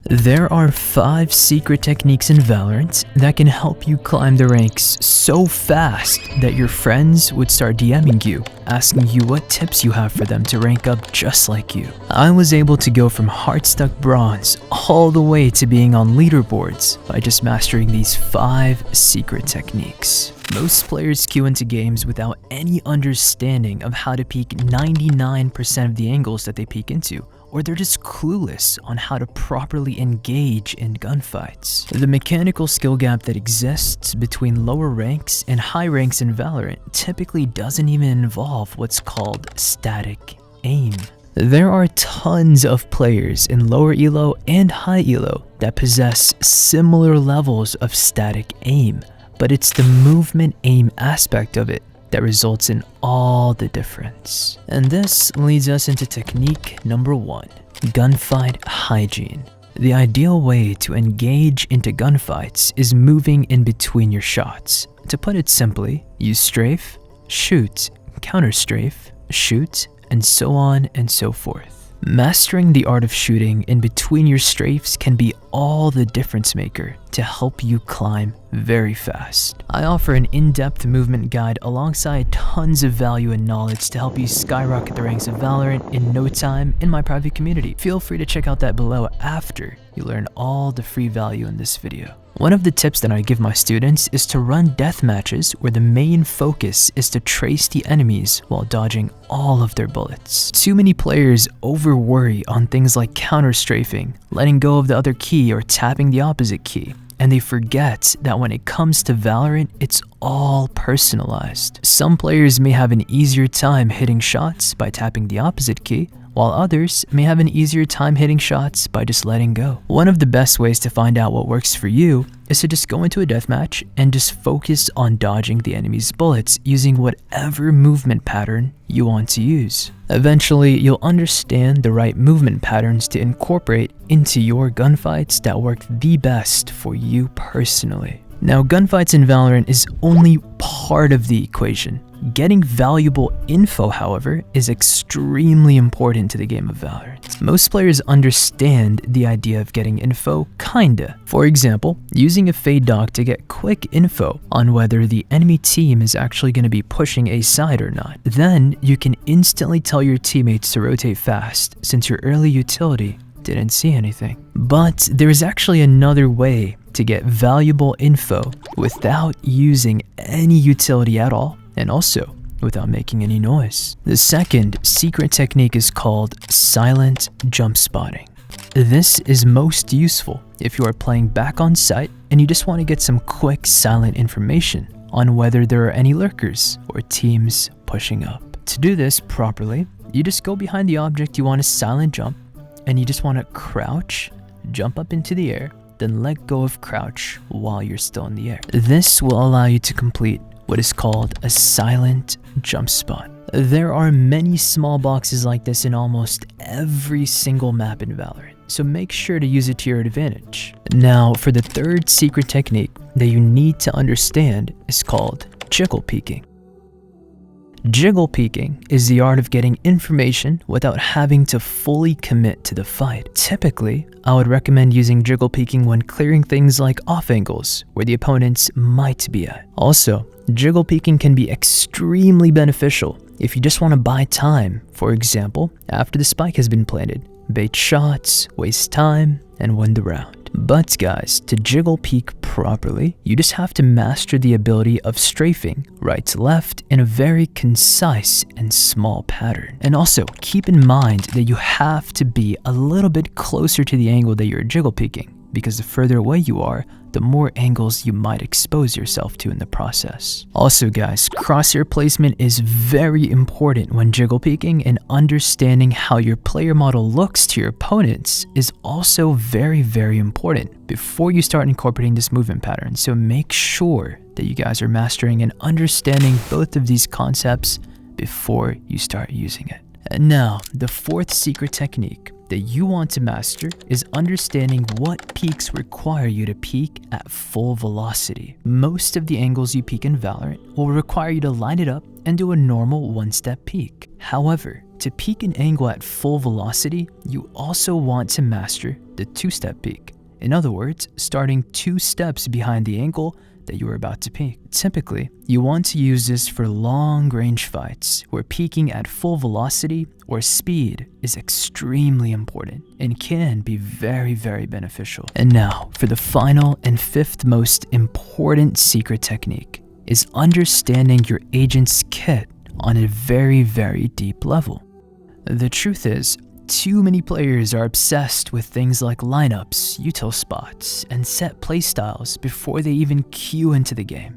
There are 5 secret techniques in Valorant that can help you climb the ranks so fast that your friends would start DMing you, asking you what tips you have for them to rank up just like you. I was able to go from heart-stuck bronze all the way to being on leaderboards by just mastering these 5 secret techniques. Most players queue into games without any understanding of how to peek 99% of the angles that they peek into, or they're just clueless on how to properly engage in gunfights. The mechanical skill gap that exists between lower ranks and high ranks in Valorant typically doesn't even involve what's called static aim. There are tons of players in lower elo and high elo that possess similar levels of static aim, but it's the movement aim aspect of it that results in all the difference. And this leads us into technique number 1, gunfight hygiene. The ideal way to engage into gunfights is moving in between your shots. To put it simply, use strafe, shoot, counter strafe, shoot, and so on and so forth. Mastering the art of shooting in between your strafes can be all the difference maker to help you climb very fast. I offer an in-depth movement guide alongside tons of value and knowledge to help you skyrocket the ranks of Valorant in no time in my private community. Feel free to check out that below after you learn all the free value in this video. One of the tips that I give my students is to run deathmatches where the main focus is to trace the enemies while dodging all of their bullets. Too many players over-worry on things like counter-strafing, letting go of the other key or tapping the opposite key, and they forget that when it comes to Valorant, it's all personalized. Some players may have an easier time hitting shots by tapping the opposite key, while others may have an easier time hitting shots by just letting go. One of the best ways to find out what works for you is to just go into a deathmatch and just focus on dodging the enemy's bullets using whatever movement pattern you want to use. Eventually, you'll understand the right movement patterns to incorporate into your gunfights that work the best for you personally. Now, gunfights in Valorant is only part of the equation. Getting valuable info, however, is extremely important to the game of Valorant. Most players understand the idea of getting info, kinda. For example, using a fade dog to get quick info on whether the enemy team is actually going to be pushing a side or not. Then you can instantly tell your teammates to rotate fast since your early utility didn't see anything. But there is actually another way to get valuable info without using any utility at all, and also without making any noise. The second secret technique is called silent jump spotting. This is most useful if you are playing back on site and you just want to get some quick silent information on whether there are any lurkers or teams pushing up. To do this properly, you just go behind the object you want to silent jump, and you just want to crouch, jump up into the air, then let go of crouch while you're still in the air. This will allow you to complete what is called a silent jump spot. There are many small boxes like this in almost every single map in Valorant, so make sure to use it to your advantage. Now, for the third secret technique that you need to understand is called jiggle peeking. Jiggle peeking is the art of getting information without having to fully commit to the fight. Typically, I would recommend using jiggle peeking when clearing things like off angles where the opponents might be at. Also, jiggle peeking can be extremely beneficial if you just want to buy time, for example, after the spike has been planted, bait shots, waste time, and win the round. But guys, to jiggle peek properly, you just have to master the ability of strafing right to left in a very concise and small pattern. And also, keep in mind that you have to be a little bit closer to the angle that you're jiggle peeking, because the further away you are, the more angles you might expose yourself to in the process. Also guys, crosshair placement is very important when jiggle peeking, and understanding how your player model looks to your opponents is also very, very important before you start incorporating this movement pattern. So make sure that you guys are mastering and understanding both of these concepts before you start using it. And now, the fourth secret technique that you want to master is understanding what peaks require you to peak at full velocity. Most of the angles you peak in Valorant will require you to line it up and do a normal 1-step peek. However, to peek an angle at full velocity, you also want to master the 2-step peek. In other words, starting 2 steps behind the angle that you are about to peek. Typically, you want to use this for long-range fights where peeking at full velocity or speed is extremely important and can be very, very beneficial. And now, for the final and 5th most important secret technique is understanding your agent's kit on a very, very deep level. The truth is, too many players are obsessed with things like lineups, util spots, and set playstyles before they even queue into the game.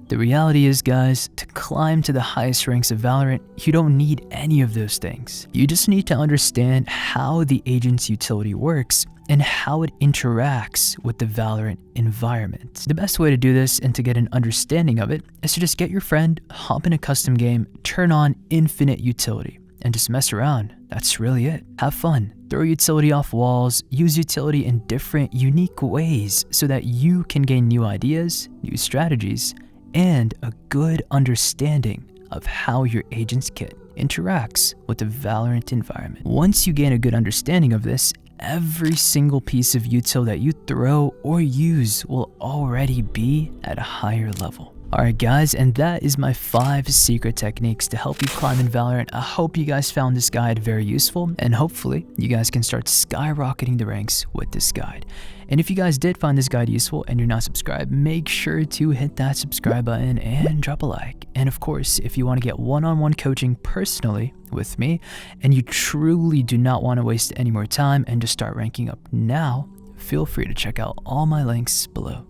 The reality is, guys, to climb to the highest ranks of Valorant, you don't need any of those things. You just need to understand how the agent's utility works and how it interacts with the Valorant environment. The best way to do this and to get an understanding of it is to just get your friend, hop in a custom game, turn on infinite utility, and just mess around. That's really it. Have fun. Throw utility off walls, use utility in different, unique ways so that you can gain new ideas, new strategies, and a good understanding of how your agent's kit interacts with the Valorant environment. Once you gain a good understanding of this, every single piece of util that you throw or use will already be at a higher level. Alright guys, and that is my 5 secret techniques to help you climb in Valorant. I hope you guys found this guide very useful, and hopefully you guys can start skyrocketing the ranks with this guide. And if you guys did find this guide useful and you're not subscribed, make sure to hit that subscribe button and drop a like. And of course, if you want to get one-on-one coaching personally with me, and you truly do not want to waste any more time and just start ranking up now, feel free to check out all my links below.